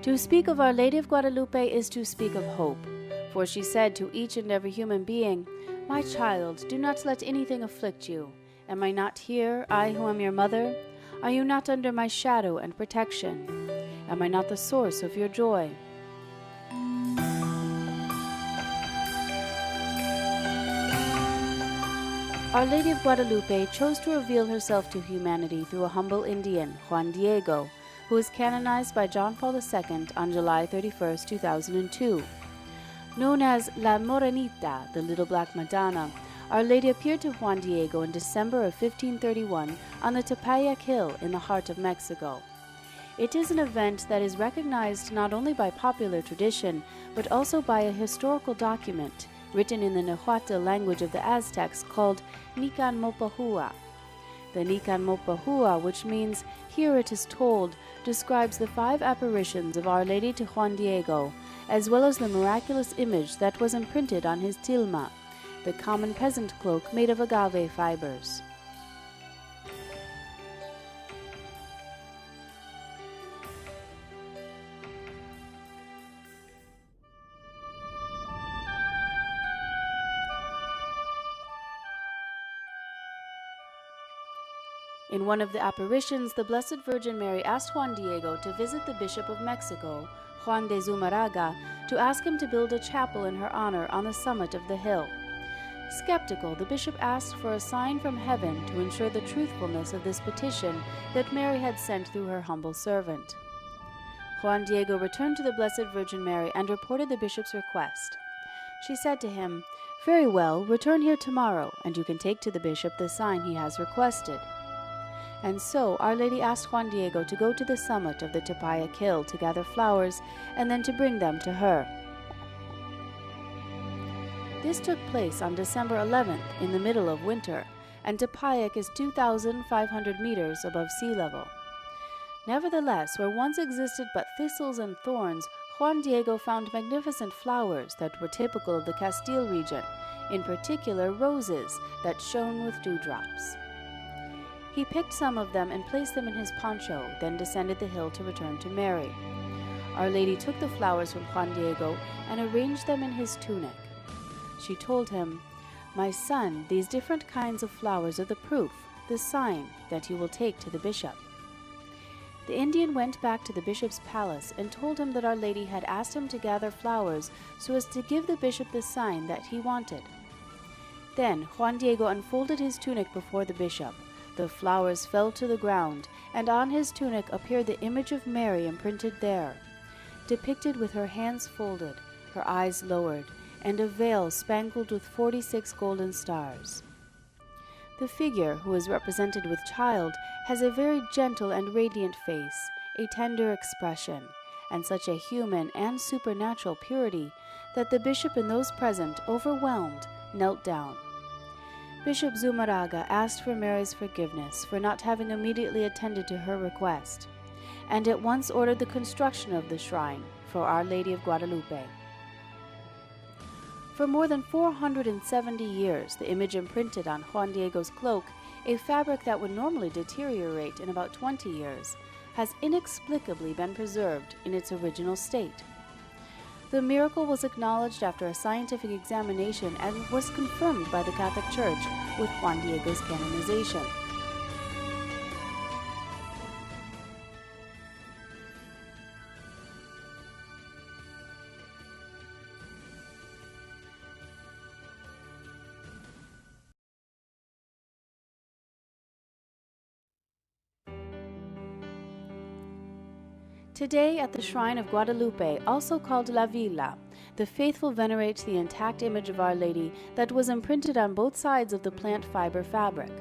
To speak of Our Lady of Guadalupe is to speak of hope, for she said to each and every human being, "My child, do not let anything afflict you. Am I not here, I who am your mother? Are you not under my shadow and protection? Am I not the source of your joy?" Our Lady of Guadalupe chose to reveal herself to humanity through a humble Indian, Juan Diego, who was canonized by John Paul II on July 31, 2002. Known as La Morenita, the Little Black Madonna, Our Lady appeared to Juan Diego in December of 1531 on the Tepeyac Hill in the heart of Mexico. It is an event that is recognized not only by popular tradition, but also by a historical document written in the Nahuatl language of the Aztecs called Nican Mopahua. The Nican Mopahua, which means "here it is told," describes the 5 apparitions of Our Lady to Juan Diego, as well as the miraculous image that was imprinted on his tilma, the common peasant cloak made of agave fibers. In one of the apparitions, the Blessed Virgin Mary asked Juan Diego to visit the Bishop of Mexico, Juan de Zumárraga, to ask him to build a chapel in her honor on the summit of the hill. Skeptical, the bishop asked for a sign from heaven to ensure the truthfulness of this petition that Mary had sent through her humble servant. Juan Diego returned to the Blessed Virgin Mary and reported the bishop's request. She said to him, "Very well, return here tomorrow, and you can take to the bishop the sign he has requested." And so Our Lady asked Juan Diego to go to the summit of the Tepeyac Hill to gather flowers and then to bring them to her. This took place on December 11th in the middle of winter, and Tepeyac is 2,500 meters above sea level. Nevertheless, where once existed but thistles and thorns, Juan Diego found magnificent flowers that were typical of the Castile region, in particular roses that shone with dewdrops. He picked some of them and placed them in his poncho, then descended the hill to return to Mary. Our Lady took the flowers from Juan Diego and arranged them in his tunic. She told him, "My son, these different kinds of flowers are the proof, the sign that you will take to the bishop." The Indian went back to the bishop's palace and told him that Our Lady had asked him to gather flowers so as to give the bishop the sign that he wanted. Then Juan Diego unfolded his tunic before the bishop. The flowers fell to the ground, and on his tunic appeared the image of Mary imprinted there, depicted with her hands folded, her eyes lowered, and a veil spangled with 46 golden stars. The figure, who is represented with child, has a very gentle and radiant face, a tender expression, and such a human and supernatural purity that the bishop and those present, overwhelmed, knelt down. Bishop Zumárraga asked for Mary's forgiveness for not having immediately attended to her request, and at once ordered the construction of the shrine for Our Lady of Guadalupe. For more than 470 years, the image imprinted on Juan Diego's cloak, a fabric that would normally deteriorate in about 20 years, has inexplicably been preserved in its original state. The miracle was acknowledged after a scientific examination and was confirmed by the Catholic Church with Juan Diego's canonization. Today, at the shrine of Guadalupe, also called La Villa, the faithful venerate the intact image of Our Lady that was imprinted on both sides of the plant fiber fabric.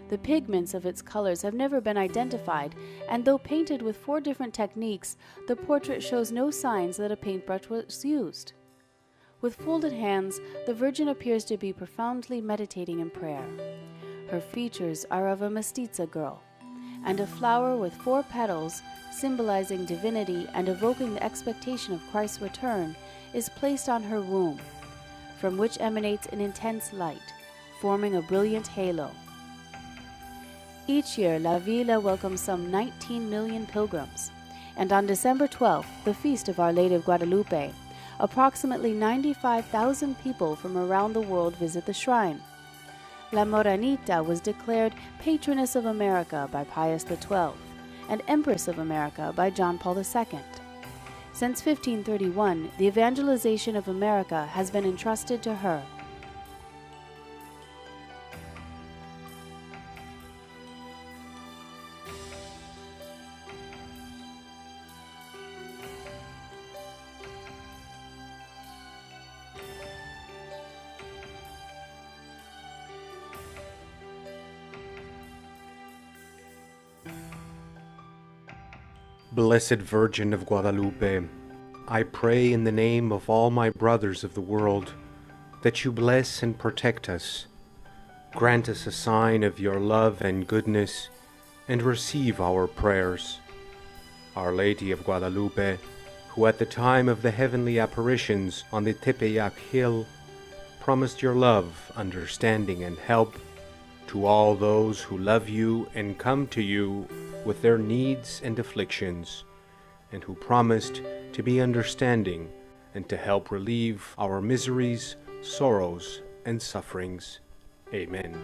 The pigments of its colors have never been identified, and though painted with 4 different techniques, the portrait shows no signs that a paintbrush was used. With folded hands, the Virgin appears to be profoundly meditating in prayer. Her features are of a mestiza girl, and a flower with 4 petals, symbolizing divinity and evoking the expectation of Christ's return, is placed on her womb, from which emanates an intense light, forming a brilliant halo. Each year, La Villa welcomes some 19 million pilgrims, and on December 12th, the feast of Our Lady of Guadalupe. Approximately 95,000 people from around the world visit the shrine. La Morenita was declared Patroness of America by Pius XII and Empress of America by John Paul II. Since 1531, the evangelization of America has been entrusted to her. Blessed Virgin of Guadalupe, I pray in the name of all my brothers of the world that you bless and protect us. Grant us a sign of your love and goodness, and receive our prayers. Our Lady of Guadalupe, who at the time of the heavenly apparitions on the Tepeyac hill promised your love, understanding, and help to all those who love you and come to you with their needs and afflictions, and who promised to be understanding and to help relieve our miseries, sorrows, and sufferings. Amen.